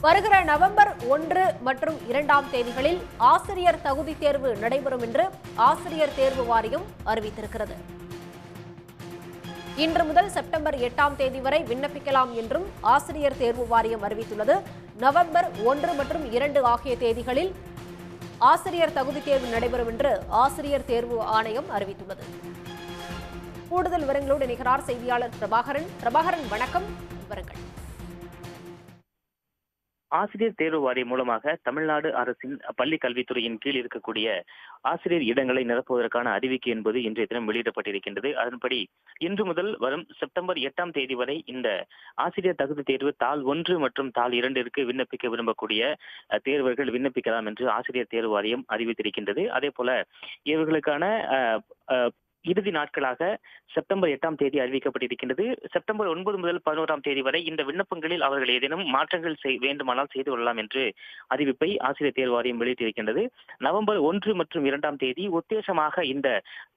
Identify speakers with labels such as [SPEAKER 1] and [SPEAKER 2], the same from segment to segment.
[SPEAKER 1] வருகிற நவம்பர் 1 மற்றும் 2ஆம் தேதிகளில் ஆசிரியர் தகுதி தேர்வு நடைபெறும் என்று ஆசிரியர் தேர்வு வாரியம் அறிவித்திருக்கிறது. இன்று முதல் செப்டம்பர் 8ஆம் தேதி வரை விண்ணப்பிக்கலாம் என்றும் ஆசிரியர் தேர்வு வாரியம் அறிவித்துள்ளது. நவம்பர் 1 மற்றும் 2 ஆகிய தேதிகளில் ஆசிரியர் தகுதி தேர்வு நடைபெறும் என்று ஆசிரியர் தேர்வு ஆணையம் அறிவித்துள்ளது. கூடுதல் விவரங்களோடு இணைகிறார் செய்தியாளர் பிரபாகரன். பிரபாகரன், வணக்கம். விவரங்கள்.
[SPEAKER 2] ஆசிரியர் தேர்வு வாரியம் மூலமாக தமிழ்நாடு அரசின் பள்ளி கல்வித்துறையின் கீழ் இருக்கக்கூடிய ஆசிரியர் இடங்களை நிரப்புவதற்கான அறிவிக்கை என்பது இன்றைய தினம் வெளியிடப்பட்டிருக்கின்றது. அதன்படி இன்று முதல் வரும் செப்டம்பர் 8ஆம் தேதி வரை இந்த ஆசிரியர் தகுதி தேர்வு தாள் 1 மற்றும் தாள் 2 விண்ணப்பிக்க விரும்பக்கூடிய தேர்வர்கள் விண்ணப்பிக்கலாம் என்று ஆசிரியர் தேர்வு வாரியம் அறிவித்திருக்கின்றது. அதே போல இவர்களுக்கான இறுதி நாட்களாக செப்டம்பர் 8ஆம் தேதி அறிவிக்கப்பட்டிருக்கின்றது. செப்டம்பர் 9 முதல் 11ஆம் தேதி வரை இந்த விண்ணப்பங்களில் அவர்கள் ஏதேனும் மாற்றங்கள் வேண்டுமானால் செய்து கொள்ளலாம் என்று அறிவிப்பை ஆசிரியர் தேர்வு வாரியம் வெளியிட்டிருக்கின்றது. நவம்பர் 1 மற்றும் 2ஆம் தேதி உத்தேசமாக இந்த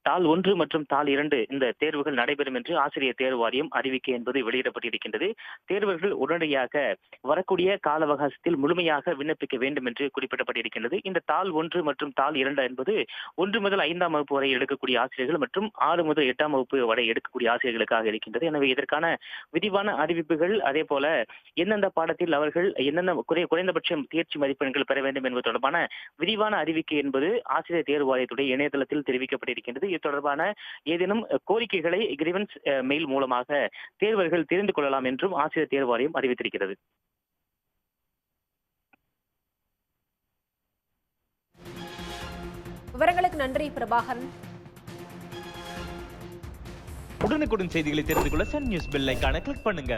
[SPEAKER 2] தாள் 1 மற்றும் தாள் 2 இந்த தேர்வுகள் நடைபெறும் என்று ஆசிரியர் தேர்வு வாரியம் அறிவிக்கை என்பது வெளியிடப்பட்டிருக்கின்றது. தேர்வர்கள் உடனடியாக வரக்கூடிய கால அவகாசத்தில் முழுமையாக விண்ணப்பிக்க வேண்டும் என்று குறிப்பிடப்பட்டிருக்கின்றது. இந்த தாள் 1 மற்றும் தாள் 2 என்பது 1 முதல் 5ஆம் வகுப்பு வரை எடுக்கக்கூடிய ஆசிரியர்கள் மற்றும் 6 முதல் 8ஆம் வகுப்பு வரை எடுக்கக்கூடிய ஆசிரியர்களுக்காக இருக்கின்றது. எனவே இதற்கான விரிவான அறிவிப்புகள், அதே போல எந்தெந்த பாடத்தில் அவர்கள் என்னென்ன குறைந்தபட்சம் தேர்ச்சி மதிப்பெண்கள் பெற வேண்டும் என்பது தொடர்பான விரிவான அறிவிக்கை என்பது ஆசிரியர் தேர்வு வாரியத்துடைய இணையதளத்தில் தெரிவிக்கப்பட்டிருக்கின்றது. இது தொடர்பான ஏதேனும் கோரிக்கைகளை கிரீவன்ஸ் மெயில் மூலமாக தேர்வர்கள் தெரிந்து கொள்ளலாம் என்றும் ஆசிரியர் தேர்வு வாரியம் அறிவித்திருக்கிறது.
[SPEAKER 1] விவரங்களுக்கு நன்றி பிரபாகரன்.
[SPEAKER 3] உடனுக்குடன் செய்திகளை தெரிந்து கொள்ள சன் நியூஸ் பெல் ஐகானை கிளிக் பண்ணுங்க.